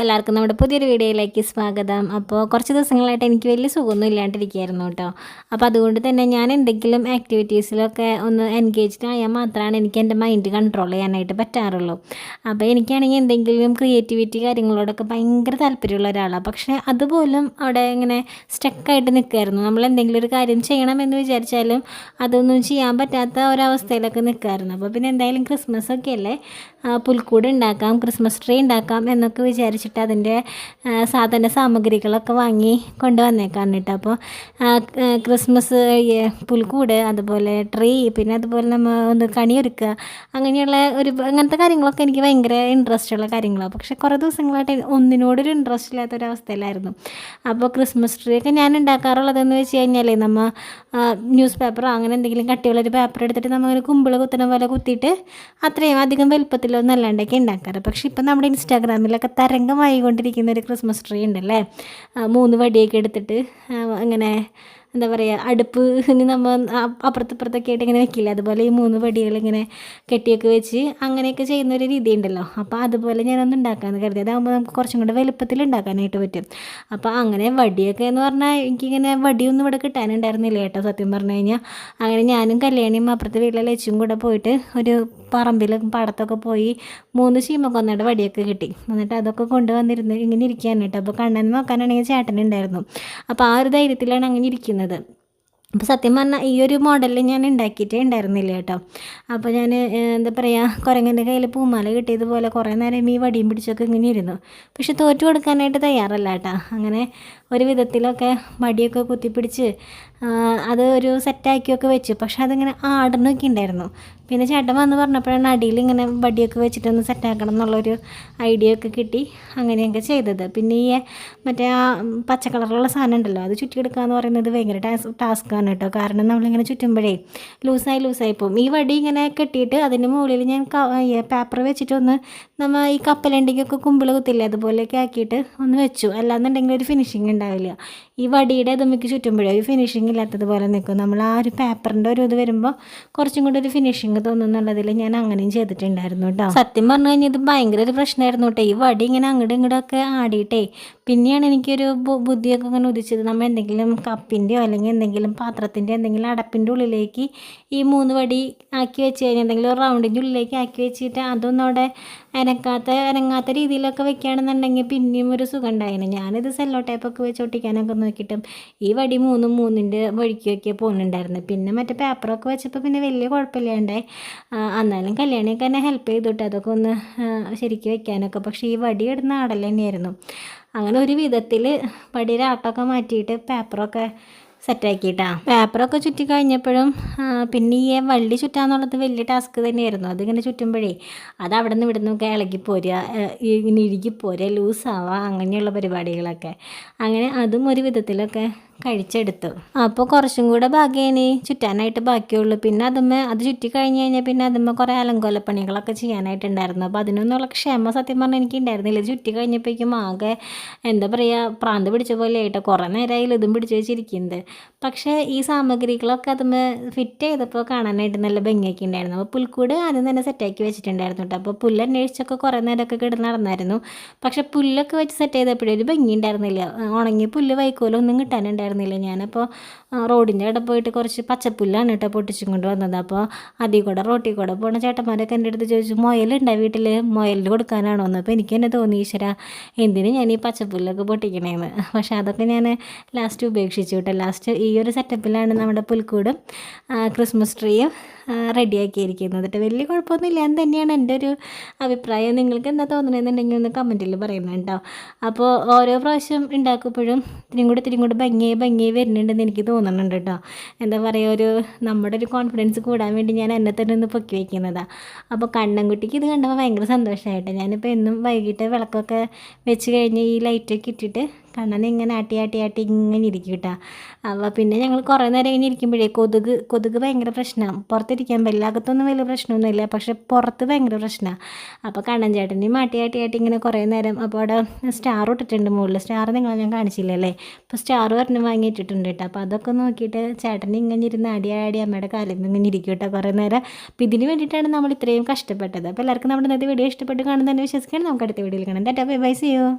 എല്ലാവർക്കും നമ്മുടെ പുതിയൊരു വീഡിയോയിലേക്ക് സ്വാഗതം. അപ്പോൾ കുറച്ച് ദിവസങ്ങളായിട്ട് എനിക്ക് വലിയ സുഖമൊന്നും ഇല്ലാണ്ടിരിക്കുകയായിരുന്നു കേട്ടോ. അപ്പോൾ അതുകൊണ്ട് തന്നെ ഞാൻ എന്തെങ്കിലും ആക്ടിവിറ്റീസിലൊക്കെ ഒന്ന് എൻഗേജ്ഡ് ആയാൽ മാത്രമാണ് എനിക്ക് എൻ്റെ മൈൻഡ് കൺട്രോൾ ചെയ്യാനായിട്ട് പറ്റാറുള്ളൂ. അപ്പോൾ എനിക്കാണെങ്കിൽ എന്തെങ്കിലും ക്രിയേറ്റിവിറ്റി കാര്യങ്ങളോടൊക്കെ ഭയങ്കര താല്പര്യമുള്ള ഒരാളാണ്. പക്ഷേ അതുപോലും അവിടെ ഇങ്ങനെ സ്റ്റക്കായിട്ട് നിൽക്കുമായിരുന്നു. നമ്മൾ എന്തെങ്കിലും ഒരു കാര്യം ചെയ്യണമെന്ന് വിചാരിച്ചാലും അതൊന്നും ചെയ്യാൻ പറ്റാത്ത ഒരവസ്ഥയിലൊക്കെ നിൽക്കുമായിരുന്നു. അപ്പോൾ പിന്നെ എന്തായാലും ക്രിസ്മസ് ഒക്കെ അല്ലേ, പുൽക്കൂട് ഉണ്ടാക്കാം, ക്രിസ്മസ് ട്രീ ഉണ്ടാക്കാം എന്നൊക്കെ വിചാരിച്ചിട്ട് അതിൻ്റെ സാധന സാമഗ്രികളൊക്കെ വാങ്ങി കൊണ്ടുവന്നേക്കാം കേട്ടോ. അപ്പോൾ ക്രിസ്മസ് പുൽക്കൂട്, അതുപോലെ ട്രീ, പിന്നെ അതുപോലെ നമ്മൾ ഒന്ന് കണിയൊരുക്കുക, അങ്ങനെയുള്ള അങ്ങനത്തെ കാര്യങ്ങളൊക്കെ എനിക്ക് ഭയങ്കര ഇൻട്രസ്റ്റ് ഉള്ള കാര്യങ്ങളാണ്. പക്ഷേ കുറേ ദിവസങ്ങളായിട്ട് ഒന്നിനോടൊരു ഇൻട്രസ്റ്റ് ഇല്ലാത്തൊരവസ്ഥയിലായിരുന്നു. അപ്പോൾ ക്രിസ്മസ് ട്രീ ഒക്കെ ഞാൻ ഉണ്ടാക്കാറുള്ളതെന്ന് വെച്ച് കഴിഞ്ഞാൽ നമ്മൾ ന്യൂസ് പേപ്പറോ അങ്ങനെ എന്തെങ്കിലും കട്ടിയുള്ളൊരു പേപ്പർ എടുത്തിട്ട് നമ്മൾ കുമ്പിൾ കുത്തുന്ന പോലെ കുത്തിയിട്ട് അത്രയും അധികം വലുപ്പത്തിലൊന്നും അല്ലാണ്ടൊക്കെ ഉണ്ടാക്കാറ്. പക്ഷേ ഇപ്പം നമ്മുടെ ഇൻസ്റ്റാഗ്രാമിലൊക്കെ തരംഗമായി കൊണ്ടിരിക്കുന്ന ഒരു ക്രിസ്മസ് ട്രീ ഉണ്ടല്ലേ, 3 വടിയൊക്കെ എടുത്തിട്ട് അങ്ങനെ എന്താ പറയുക, അടുപ്പിന് നമ്മൾ അപ്പുറത്തപ്പുറത്തൊക്കെ ആയിട്ട് ഇങ്ങനെ വെക്കില്ല, അതുപോലെ ഈ 3 വടികൾ ഇങ്ങനെ കെട്ടിയൊക്കെ വെച്ച് അങ്ങനെയൊക്കെ ചെയ്യുന്നൊരു രീതി ഉണ്ടല്ലോ. അപ്പോൾ അതുപോലെ ഞാനൊന്ന് ഉണ്ടാക്കാമെന്ന് കരുതി. അതാകുമ്പോൾ നമുക്ക് കുറച്ചും കൂടെ വലുപ്പത്തിൽ ഉണ്ടാക്കാനായിട്ട് പറ്റും. അപ്പോൾ അങ്ങനെ വടിയൊക്കെ എന്ന് പറഞ്ഞാൽ എനിക്കിങ്ങനെ വടിയൊന്നും ഇവിടെ കിട്ടാനുണ്ടായിരുന്നില്ല കേട്ടോ, സത്യം പറഞ്ഞു കഴിഞ്ഞാൽ. അങ്ങനെ ഞാനും കല്യാണിയും അപ്പുറത്തെ വീട്ടിലെ ലച്ചും കൂടെ പോയിട്ട് ഒരു പറമ്പിലും പാടത്തൊക്കെ പോയി 3 ചീമക്കൊന്നയുടെ വടിയൊക്കെ കിട്ടി. എന്നിട്ട് അതൊക്കെ കൊണ്ടുവന്നിരുന്ന് ഇങ്ങനെ ഇരിക്കാൻ കേട്ടോ. അപ്പോൾ കണ്ണൻ നോക്കാനാണെങ്കിൽ ചേട്ടനുണ്ടായിരുന്നു. അപ്പോൾ ആ ഒരു ധൈര്യത്തിലാണ് അങ്ങനെ ഇരിക്കുന്നത്. അപ്പോൾ സത്യം പറഞ്ഞാൽ ഈ ഒരു മോഡലിൽ ഞാൻ ഉണ്ടാക്കിയിട്ടേ ഉണ്ടായിരുന്നില്ല കേട്ടോ. അപ്പോൾ ഞാൻ എന്താ പറയുക, കുരങ്ങൻ്റെ കയ്യിൽ പൂമാല കിട്ടിയതുപോലെ കുറേ നേരം ഈ വടിയും പിടിച്ചൊക്കെ ഇങ്ങനെ ഇരുന്നു. പക്ഷെ തോറ്റു കൊടുക്കാനായിട്ട് തയ്യാറല്ല കേട്ടോ. അങ്ങനെ ഒരു വിധത്തിലൊക്കെ വടിയൊക്കെ കുത്തിപ്പിടിച്ച് അത് ഒരു സെറ്റാക്കിയൊക്കെ വെച്ചു. പക്ഷെ അതിങ്ങനെ ആടണമൊക്കെ ഉണ്ടായിരുന്നു. പിന്നെ ചേട്ടൻ വന്ന് പറഞ്ഞപ്പോഴാണ് അടിയിൽ ഇങ്ങനെ വടിയൊക്കെ വെച്ചിട്ടൊന്ന് സെറ്റാക്കണം എന്നുള്ളൊരു ഐഡിയ ഒക്കെ കിട്ടി അങ്ങനെയൊക്കെ ചെയ്തത്. പിന്നെ ഈ മറ്റേ ആ പച്ച കളറുള്ള സാധനം ഉണ്ടല്ലോ, അത് ചുറ്റിയെടുക്കുക എന്ന് പറയുന്നത് ഭയങ്കര ടാസ്ക്കാണ് കേട്ടോ. കാരണം നമ്മളിങ്ങനെ ചുറ്റുമ്പോഴേ ലൂസായി പോകും. ഈ വടി ഇങ്ങനെ കെട്ടിയിട്ട് അതിന് മുകളിൽ ഞാൻ പേപ്പർ വെച്ചിട്ടൊന്ന് നമ്മൾ ഈ കപ്പലണ്ടിക്കൊക്കെ കുമ്പിൾ കുത്തില്ലേ, അതുപോലെയൊക്കെ ആക്കിയിട്ട് ഒന്ന് വെച്ചു. അല്ലാന്നുണ്ടെങ്കിൽ ഒരു ഫിനിഷിങ് ഉണ്ടാവില്ല. ഈ വടിയുടെ നമുക്ക് ചുറ്റുമ്പോഴേ ഒരു ഫിനിഷിങ് ഇല്ലാത്തതുപോലെ നിൽക്കും. നമ്മൾ ആ ഒരു പേപ്പറിൻ്റെ ഒരു ഇത് വരുമ്പോൾ കുറച്ചും കൂടി ഒരു ഫിനിഷിങ് തോന്നുന്നുള്ളതിൽ ഞാൻ അങ്ങനെയും ചെയ്തിട്ടുണ്ടായിരുന്നു കേട്ടോ. സത്യം പറഞ്ഞു കഴിഞ്ഞാൽ ഇത് ഭയങ്കര ഒരു പ്രശ്നമായിരുന്നു കേട്ടോ. ഈ വടി ഇങ്ങനെ അങ്ങോട്ടും ഇങ്ങോട്ടൊക്കെ ആടിയിട്ടേ പിന്നെയാണ് എനിക്കൊരു ബുദ്ധിയൊക്കെ ഇങ്ങനെ ഉദിച്ചത്. നമ്മൾ എന്തെങ്കിലും കപ്പിൻ്റെയോ അല്ലെങ്കിൽ എന്തെങ്കിലും പാത്രത്തിൻ്റെ എന്തെങ്കിലും അടപ്പിൻ്റെ ഉള്ളിലേക്ക് ഈ 3 വടി ആക്കി വെച്ച് കഴിഞ്ഞാൽ എന്തെങ്കിലും റൗണ്ടിൻ്റെ ഉള്ളിലേക്ക് ആക്കി വെച്ചിട്ട് അതൊന്നും അവിടെ അനങ്ങാത്ത രീതിയിലൊക്കെ വെക്കുകയാണെന്നുണ്ടെങ്കിൽ പിന്നെയും ഒരു സുഖം ഉണ്ടായിരുന്നു. ഞാനിത് സെല്ലോ ടേപ്പൊക്കെ വെച്ച് ഒട്ടിക്കാനൊക്കെ നോക്കിയിട്ടും ഈ വടി 3ൻ്റെ വഴിക്കൊക്കെ പോകുന്നുണ്ടായിരുന്നു. പിന്നെ മറ്റേ പേപ്പറൊക്കെ വെച്ചപ്പോൾ പിന്നെ വലിയ കുഴപ്പമില്ലാണ്ടായി. എന്നാലും കല്യാണിയൊക്കെ എന്നെ ഹെൽപ്പ് ചെയ്തിട്ട് അതൊക്കെ ഒന്ന് ശരിക്കും വെക്കാനൊക്കെ. പക്ഷേ ഈ വടി ഇടുന്ന ആടൽ തന്നെയായിരുന്നു. അങ്ങനെ ഒരു വിധത്തിൽ വടിയുടെ ആട്ടമൊക്കെ മാറ്റിയിട്ട് പേപ്പറൊക്കെ സെറ്റാക്കിയിട്ടാണ്. പേപ്പറൊക്കെ ചുറ്റി കഴിഞ്ഞപ്പോഴും പിന്നെ ഈ വള്ളി ചുറ്റാന്നുള്ളത് വലിയ ടാസ്ക് തന്നെയായിരുന്നു. അതിങ്ങനെ ചുറ്റുമ്പോഴേ അത് അവിടെ നിന്ന് ഇവിടെ നിന്നൊക്കെ ഇളകിപ്പോരുക, ഇങ്ങനെ ഇഴുകിപ്പോരുക, ലൂസാവുക, അങ്ങനെയുള്ള പരിപാടികളൊക്കെ. അങ്ങനെ അതും ഒരു വിധത്തിലൊക്കെ കഴിച്ചെടുത്തു. അപ്പോൾ കുറച്ചും കൂടെ ഭാഗ്യമേ ചുറ്റാനായിട്ട് ബാക്കിയുള്ളൂ. പിന്നെ അത് ചുറ്റി കഴിഞ്ഞ് കഴിഞ്ഞാൽ പിന്നെ അതുമ്മ കുറേ അലങ്കോലപ്പണികളൊക്കെ ചെയ്യാനായിട്ടുണ്ടായിരുന്നു. അപ്പോൾ അതിനൊന്നുള്ള ക്ഷമ സത്യം പറഞ്ഞാൽ എനിക്ക് ഉണ്ടായിരുന്നില്ല. ചുറ്റി കഴിഞ്ഞപ്പോഴേക്കും ആകെ എന്താ പറയുക, പ്രാന്ത് പിടിച്ച പോലെ ആയിട്ടോ. കുറേ നേരമായാലും ഇതും പിടിച്ച് വെച്ചിരിക്കുന്നത്. പക്ഷേ ഈ സാമഗ്രികളൊക്കെ ഫിറ്റ് ചെയ്തപ്പോൾ കാണാനായിട്ട് നല്ല ഭംഗിയൊക്കെ ഉണ്ടായിരുന്നു. അപ്പോൾ പുൽക്കൂട് ആദ്യം തന്നെ സെറ്റാക്കി വെച്ചിട്ടുണ്ടായിരുന്നു കേട്ടോ. അപ്പോൾ പുല്ല് അന്വേഷിച്ചൊക്കെ കുറേ നേരമൊക്കെ കിടന്ന് നടന്നായിരുന്നു. പക്ഷേ പുല്ലൊക്കെ വെച്ച് സെറ്റ് ചെയ്തപ്പോഴേ ഒരു ഭംഗി ഉണ്ടായിരുന്നില്ല. ഉണങ്ങിയ പുല്ല് വൈക്കോലൊന്നും കിട്ടാനുണ്ടായിരുന്നില്ല. ഞാനപ്പോൾ റോഡിൻ്റെ അവിടെ പോയിട്ട് കുറച്ച് പച്ചപ്പുല്ലാണ് കേട്ടോ പൊട്ടിച്ചും കൊണ്ട് വന്നത്. അപ്പോൾ റോട്ടിൽ കൂടെ പോണ ചേട്ടന്മാരൊക്കെ എൻ്റെ അടുത്ത് ചോദിച്ചു, മുയലുണ്ടോ വീട്ടിൽ, മുയലിന് കൊടുക്കാനാണോ എന്ന്. അപ്പോൾ എനിക്ക് തന്നെ തോന്നി, ഈശ്വര എന്തിന് ഞാൻ ഈ പച്ചപ്പുല്ലൊക്കെ പൊട്ടിക്കണേന്ന്. പക്ഷേ അതൊക്കെ ഞാൻ ലാസ്റ്റ് ഉപേക്ഷിച്ചു കേട്ടോ. ലാസ്റ്റ് ഈ ഒരു സെറ്റപ്പിലാണ് നമ്മുടെ പുൽക്കൂടും ക്രിസ്മസ് ട്രീയും റെഡിയാക്കിയിരിക്കുന്നത് കേട്ടോ. വലിയ കുഴപ്പമൊന്നുമില്ല എന്ന് തന്നെയാണ് എൻ്റെ ഒരു അഭിപ്രായം. നിങ്ങൾക്ക് എന്താ തോന്നണമെന്നുണ്ടെങ്കിൽ ഒന്ന് കമൻറ്റിൽ പറയുന്നത് കേട്ടോ. അപ്പോൾ ഓരോ പ്രാവശ്യം ഉണ്ടാക്കുമ്പോഴും ഇത്തിരി കൂടി ഭംഗിയായി വരുന്നുണ്ടെന്ന് എനിക്ക് തോന്നുന്നുണ്ട് കേട്ടോ. എന്താ പറയുക, നമ്മുടെ ഒരു കോൺഫിഡൻസ് കൂടാൻ വേണ്ടി ഞാൻ എന്നെ തന്നെ ഒന്ന് പൊക്കി വയ്ക്കുന്നതാണ്. അപ്പോൾ കണ്ണൻകുട്ടിക്ക് ഇത് കണ്ടപ്പോൾ ഭയങ്കര സന്തോഷമായിട്ട് ഞാനിപ്പോൾ എന്നും വൈകിട്ട് വിളക്കൊക്കെ വെച്ച് കഴിഞ്ഞ് ഈ ലൈറ്റൊക്കെ ഇട്ടിട്ട് കണ്ണനെ ഇങ്ങനെ ആട്ടി ഇങ്ങനെ ഇരിക്കും കേട്ടോ. അപ്പോൾ പിന്നെ ഞങ്ങൾ കുറേ നേരം ഇങ്ങനെ ഇരിക്കുമ്പോഴേ കൊതുക് ഭയങ്കര പ്രശ്നമാണ്. പുറത്തിരിക്കാൻ പറ്റില്ല. അകത്തൊന്നും വലിയ പ്രശ്നമൊന്നുമില്ല, പക്ഷെ പുറത്ത് ഭയങ്കര പ്രശ്നമാണ്. അപ്പോൾ കണ്ണൻ ചേട്ടനെയും ആട്ടി ഇങ്ങനെ കുറേ നേരം. അപ്പോൾ അവിടെ സ്റ്റാർ ഇട്ടിട്ടുണ്ട് മുകളിൽ. സ്റ്റാർ ഞാൻ കാണിച്ചില്ലല്ലേ. അപ്പോൾ സ്റ്റാർ പറഞ്ഞ് വാങ്ങിയിട്ടിട്ടുണ്ട് കേട്ടോ. അപ്പോൾ അതൊക്കെ നോക്കിയിട്ട് ചേട്ടനെ ഇങ്ങനെ ഇരുന്ന് ആടി അമ്മയുടെ കാലിൽ ഇങ്ങനെ ഇരിക്കും കേട്ടോ കുറേ നേരം. അപ്പോൾ ഇതിന് വേണ്ടിയിട്ടാണ് നമ്മൾ ഇത്രയും കഷ്ടപ്പെട്ടത്. അപ്പോൾ എല്ലാവർക്കും നമ്മുടെ ഇന്നത്തെ വീഡിയോ ഇഷ്ടപ്പെട്ട് കാണുന്നതെന്ന് വിശ്വസിക്കുകയാണ്. നമുക്ക് അടുത്ത വീഡിയോയിൽ കാണാം. Tata bye bye, see U.